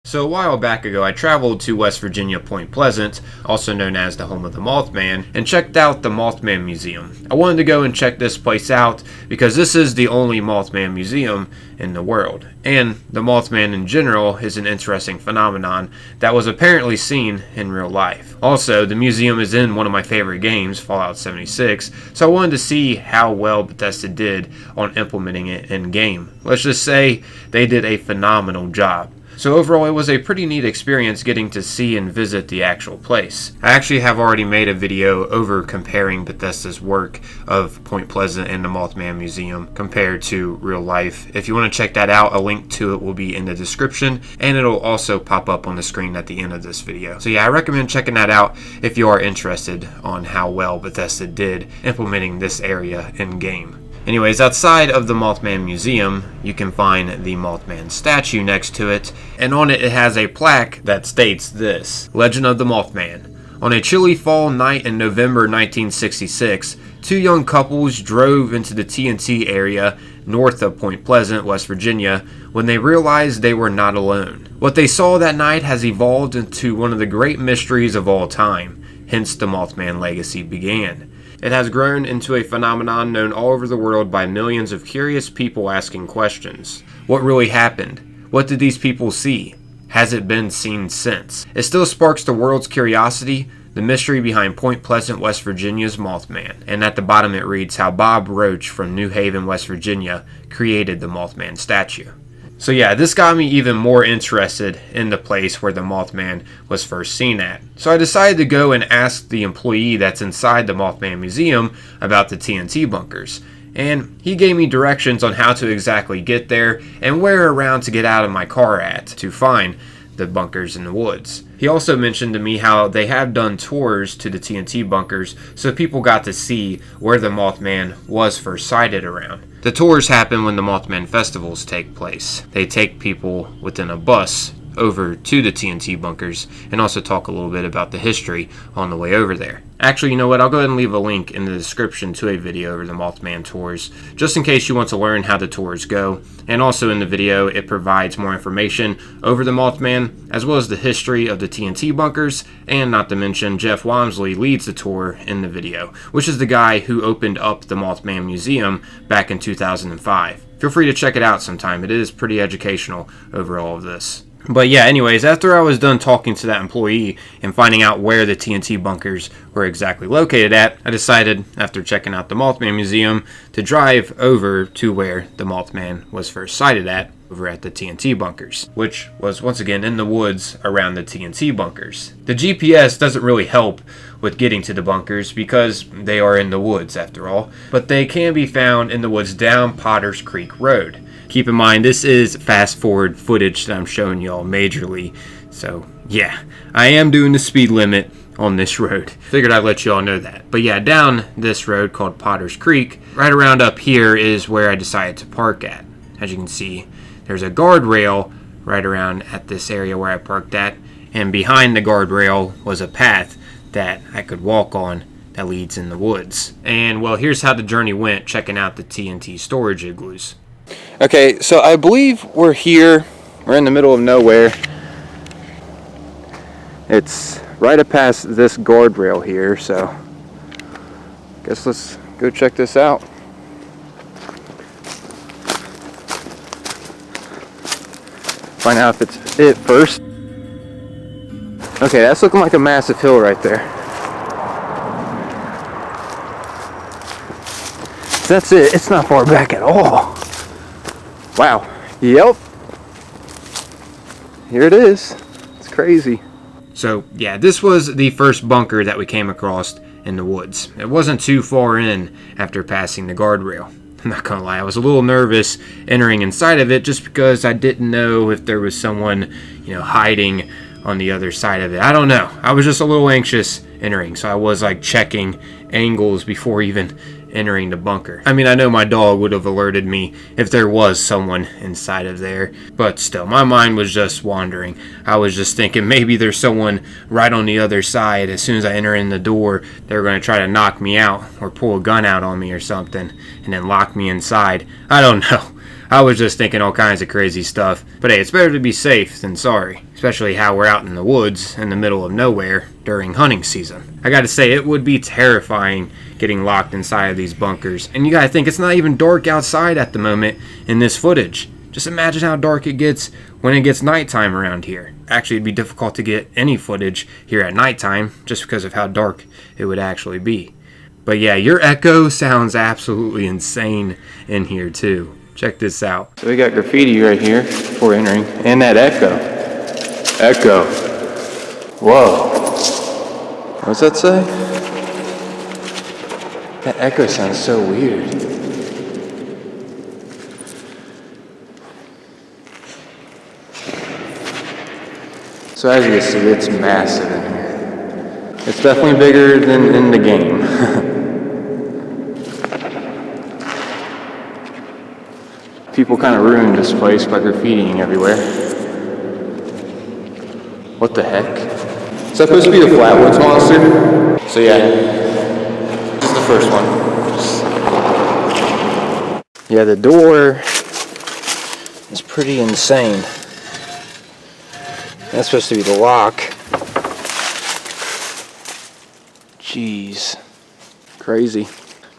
So a while back ago, I traveled to West Virginia Point Pleasant, also known as the home of the Mothman, and checked out the Mothman Museum. I wanted to go and check this place out because this is the only Mothman museum in the world. And the Mothman in general is an interesting phenomenon that was apparently seen in real life. Also, the museum is in one of my favorite games, Fallout 76, so I wanted to see how well Bethesda did on implementing it in game. Let's just say they did a phenomenal job. So overall, it was a pretty neat experience getting to see and visit the actual place. I actually have already made a video over comparing Bethesda's work of Point Pleasant and the Mothman Museum compared to real life. If you want to check that out, a link to it will be in the description, and it'll also pop up on the screen at the end of this video. So yeah, I recommend checking that out if you are interested on how well Bethesda did implementing this area in game. Anyways, outside of the Mothman Museum, you can find the Mothman statue next to it, and on it has a plaque that states this: Legend of the Mothman. On a chilly fall night in November 1966, two young couples drove into the TNT area north of Point Pleasant, West Virginia, when they realized they were not alone. What they saw that night has evolved into one of the great mysteries of all time, hence the Mothman legacy began. It has grown into a phenomenon known all over the world by millions of curious people asking questions. What really happened? What did these people see? Has it been seen since? It still sparks the world's curiosity, the mystery behind Point Pleasant, West Virginia's Mothman. And at the bottom it reads how Bob Roach from New Haven, West Virginia created the Mothman statue. So yeah, this got me even more interested in the place where the Mothman was first seen at. So I decided to go and ask the employee that's inside the Mothman Museum about the TNT bunkers. And he gave me directions on how to exactly get there and where around to get out of my car at to find the bunkers in the woods. He also mentioned to me how they have done tours to the TNT bunkers so people got to see where the Mothman was first sighted around. The tours happen when the Mothman festivals take place. They take people within a bus over to the TNT bunkers and also talk a little bit about the history on the way over there. Actually, you know what? I'll go ahead and leave a link in the description to a video over the Mothman tours, just in case you want to learn how the tours go. And also in the video, it provides more information over the Mothman, as well as the history of the TNT bunkers, and not to mention Jeff Wamsley leads the tour in the video, which is the guy who opened up the Mothman Museum back in 2005. Feel free to check it out sometime. It is pretty educational over all of this. But yeah, anyways, after I was done talking to that employee and finding out where the TNT bunkers were exactly located at, I decided, after checking out the Mothman Museum, to drive over to where the Mothman was first sighted at, over at the TNT bunkers, which was once again in the woods around the TNT bunkers. The GPS doesn't really help with getting to the bunkers because they are in the woods after all, but they can be found in the woods down Potters Creek Road. Keep in mind, this is fast forward footage that I'm showing y'all majorly. So yeah, I am doing the speed limit on this road. Figured I'd let y'all know that. But yeah, down this road called Potters Creek, right around up here is where I decided to park at. As you can see, there's a guardrail right around at this area where I parked at. And behind the guardrail was a path that I could walk on that leads in the woods. And well, here's how the journey went, checking out the TNT storage igloos. Okay, so I believe we're here. We're in the middle of nowhere. It's right up past this guardrail here, so guess let's go check this out. Find out if it's it first. Okay, that's looking like a massive hill right there. That's it. It's not far back at all. Wow. Yep. Here it is. It's crazy. So, yeah, this was the first bunker that we came across in the woods. It wasn't too far in after passing the guardrail. I'm not gonna lie, I was a little nervous entering inside of it just because I didn't know if there was someone, hiding on the other side of it. I don't know. I was just a little anxious entering, so I was like checking angles before even entering the bunker. I mean, I know my dog would have alerted me if there was someone inside of there, but still, my mind was just wandering. I was just thinking maybe there's someone right on the other side. As soon as I enter in the door, they're going to try to knock me out or pull a gun out on me or something and then lock me inside. I don't know. I was just thinking all kinds of crazy stuff. But hey, it's better to be safe than sorry, especially how we're out in the woods in the middle of nowhere during hunting season. I gotta say, it would be terrifying getting locked inside of these bunkers. And you gotta think, it's not even dark outside at the moment in this footage. Just imagine how dark it gets when it gets nighttime around here. Actually, it'd be difficult to get any footage here at nighttime just because of how dark it would actually be. But yeah, your echo sounds absolutely insane in here too. Check this out. So we got graffiti right here before entering, and that echo. Echo. Whoa. What's that say? That echo sounds so weird. So as you can see, it's massive in here. It's definitely bigger than in the game. People kind of ruined this place by graffitiing everywhere. What the heck? Is that supposed to be the Flatwoods Monster? So yeah, this is the first one. Yeah, the door is pretty insane. That's supposed to be the lock. Jeez. Crazy.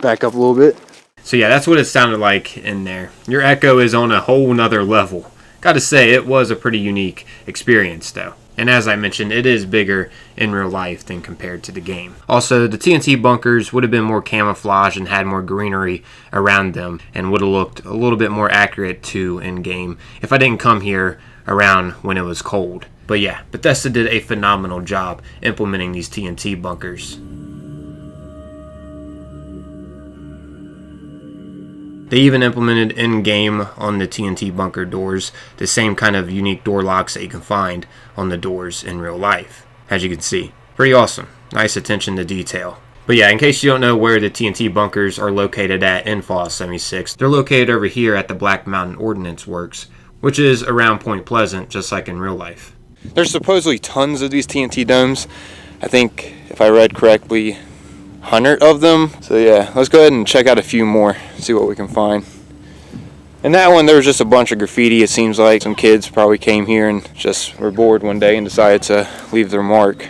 Back up a little bit. So yeah, that's what it sounded like in there. Your echo is on a whole nother level. Gotta say, it was a pretty unique experience though. And as I mentioned, it is bigger in real life than compared to the game. Also, the TNT bunkers would have been more camouflaged and had more greenery around them and would have looked a little bit more accurate too in game if I didn't come here around when it was cold. But yeah, Bethesda did a phenomenal job implementing these TNT bunkers. They even implemented in-game on the TNT bunker doors the same kind of unique door locks that you can find on the doors in real life, as you can see. Pretty awesome. Nice attention to detail. But yeah, in case you don't know where the TNT bunkers are located at in Fallout 76, they're located over here at the Black Mountain Ordnance Works, which is around Point Pleasant, just like in real life. There's supposedly tons of these TNT domes. I think, if I read correctly, 100 of them. So yeah, let's go ahead and check out a few more, see what we can find. In that one, there was just a bunch of graffiti. It seems like some kids probably came here and just were bored one day and decided to leave their mark,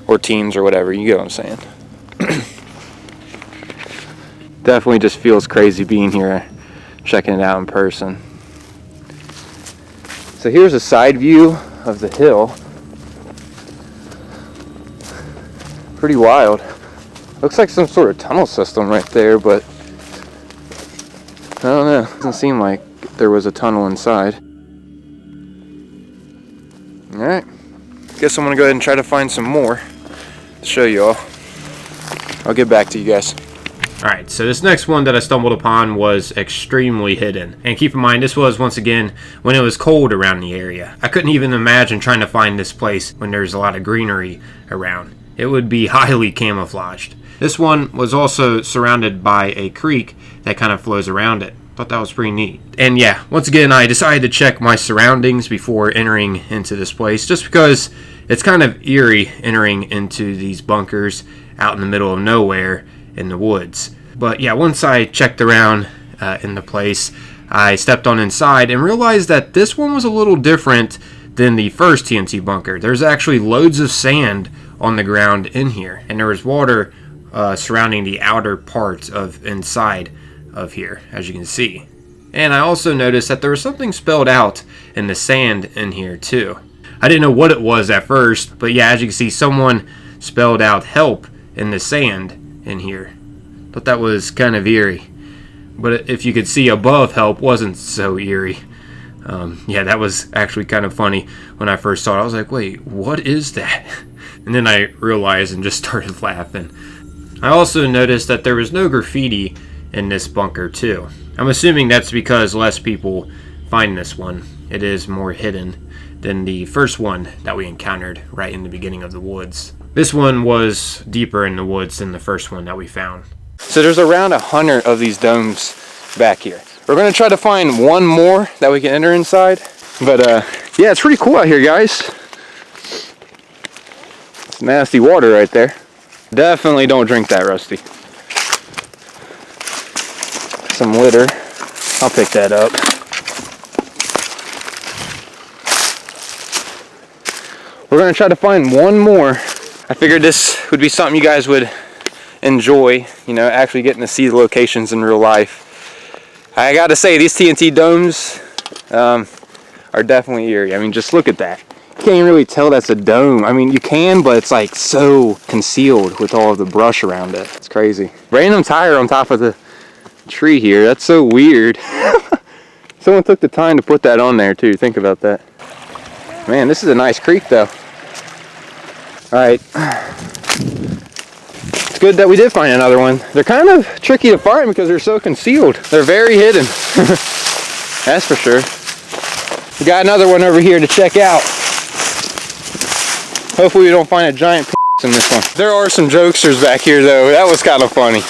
or teens or whatever, you get what I'm saying. Definitely just feels crazy being here, checking it out in person. So here's a side view of the hill. Pretty wild. Looks like some sort of tunnel system right there, but I don't know. Doesn't seem like there was a tunnel inside. Alright. Guess I'm gonna go ahead and try to find some more to show y'all. I'll get back to you guys. Alright, so this next one that I stumbled upon was extremely hidden. And keep in mind, this was, once again, when it was cold around the area. I couldn't even imagine trying to find this place when there's a lot of greenery around. It would be highly camouflaged. This one was also surrounded by a creek that kind of flows around it. Thought that was pretty neat. And yeah, once again, I decided to check my surroundings before entering into this place, just because it's kind of eerie entering into these bunkers out in the middle of nowhere in the woods. But yeah, once I checked around in the place, I stepped on inside and realized that this one was a little different than the first TNT bunker. There's actually loads of sand on the ground in here, and there was water surrounding the outer part of inside of here, as you can see. And I also noticed that there was something spelled out in the sand in here too. I didn't know what it was at first, but yeah, as you can see, someone spelled out help in the sand in here. Thought that was kind of eerie, but if you could see above help, wasn't so eerie. Yeah, that was actually kind of funny when I first saw it. I was like, wait, what is that? And then I realized and just started laughing. I also noticed that there was no graffiti in this bunker too. I'm assuming that's because less people find this one. It is more hidden than the first one that we encountered right in the beginning of the woods. This one was deeper in the woods than the first one that we found. So there's around 100 of these domes back here. We're going to try to find one more that we can enter inside. But yeah, it's pretty cool out here, guys. It's nasty water right there. Definitely don't drink that, Rusty. Some litter. I'll pick that up. We're gonna try to find one more. I figured this would be something you guys would enjoy, you know, actually getting to see the locations in real life. I gotta say, these TNT domes are definitely eerie. I mean, just look at that. You can't even really tell that's a dome. I mean, you can, but it's like so concealed with all of the brush around it. It's crazy. Random tire on top of the tree here. That's so weird. Someone took the time to put that on there too. Think about that. Man, this is a nice creek though. Alright. It's good that we did find another one. They're kind of tricky to find because they're so concealed. They're very hidden. That's for sure. We got another one over here to check out. Hopefully we don't find a giant in this one. There are some jokesters back here though. That was kind of funny.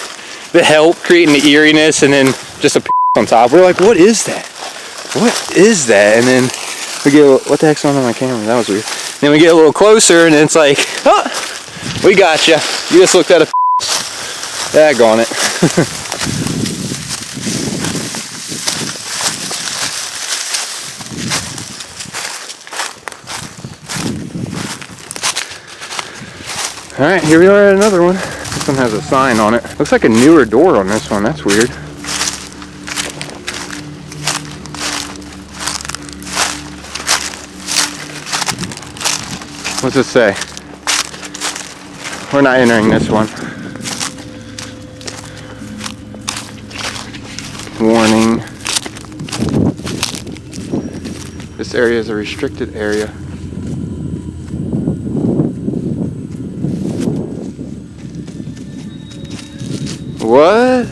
The help creating the eeriness and then just a on top. We're like, what is that? What is that? And then we get, what the heck's on my camera? That was weird. Then we get a little closer and it's like, oh, we got you. You just looked at a daggone it. Alright, here we are at another one. This one has a sign on it. Looks like a newer door on this one. That's weird. What's it say? We're not entering this one. Warning. This area is a restricted area. What?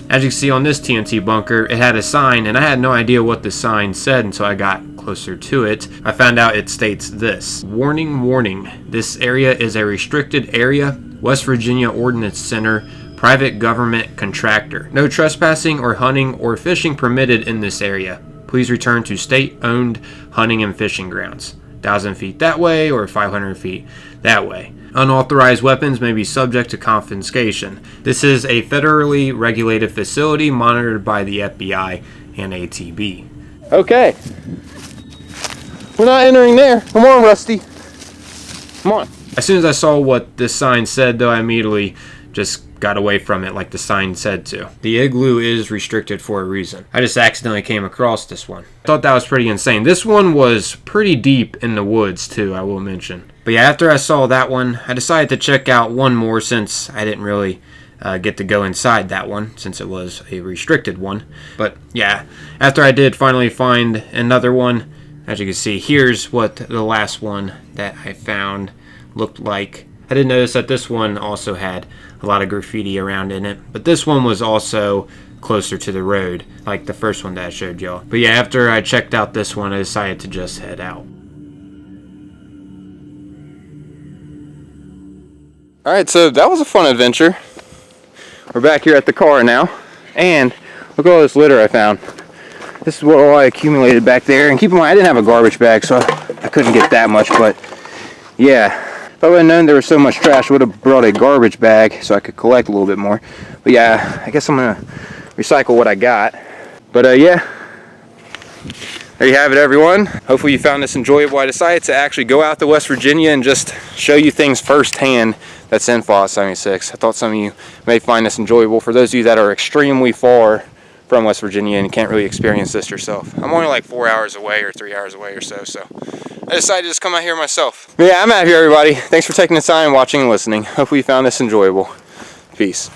As you can see on this TNT bunker, it had a sign, and I had no idea what the sign said until I got closer to it. I found out it states this: warning, warning, this area is a restricted area, West Virginia Ordnance Center, private government contractor. No trespassing or hunting or fishing permitted in this area. Please return to state-owned hunting and fishing grounds. 1,000 feet that way or 500 feet that way. Unauthorized weapons may be subject to confiscation. This is a federally regulated facility monitored by the FBI and ATB. Okay. We're not entering there. Come on, Rusty. Come on. As soon as I saw what this sign said, though, I immediately just got away from it like the sign said to. The igloo is restricted for a reason. I just accidentally came across this one. I thought that was pretty insane. This one was pretty deep in the woods, too, I will mention. But yeah, after I saw that one, I decided to check out one more since I didn't really get to go inside that one since it was a restricted one. But yeah, after I did finally find another one, as you can see, here's what the last one that I found looked like. I did notice that this one also had a lot of graffiti around in it, but this one was also closer to the road, like the first one that I showed y'all. But yeah, after I checked out this one, I decided to just head out. Alright, so that was a fun adventure. We're back here at the car now, and look at all this litter I found. This is what all I accumulated back there, and keep in mind, I didn't have a garbage bag, so I couldn't get that much, but yeah. If I would have known there was so much trash, I would have brought a garbage bag so I could collect a little bit more. But yeah, I guess I'm going to recycle what I got. But yeah, there you have it, everyone. Hopefully you found this enjoyable. I decided to actually go out to West Virginia and just show you things firsthand that's in Fallout 76. I thought some of you may find this enjoyable. For those of you that are extremely far from West Virginia and can't really experience this yourself. I'm only like 4 hours away or 3 hours away or so, so I decided to just come out here myself. But yeah, I'm out here, everybody. Thanks for taking the time, watching and listening. Hopefully you found this enjoyable. Peace.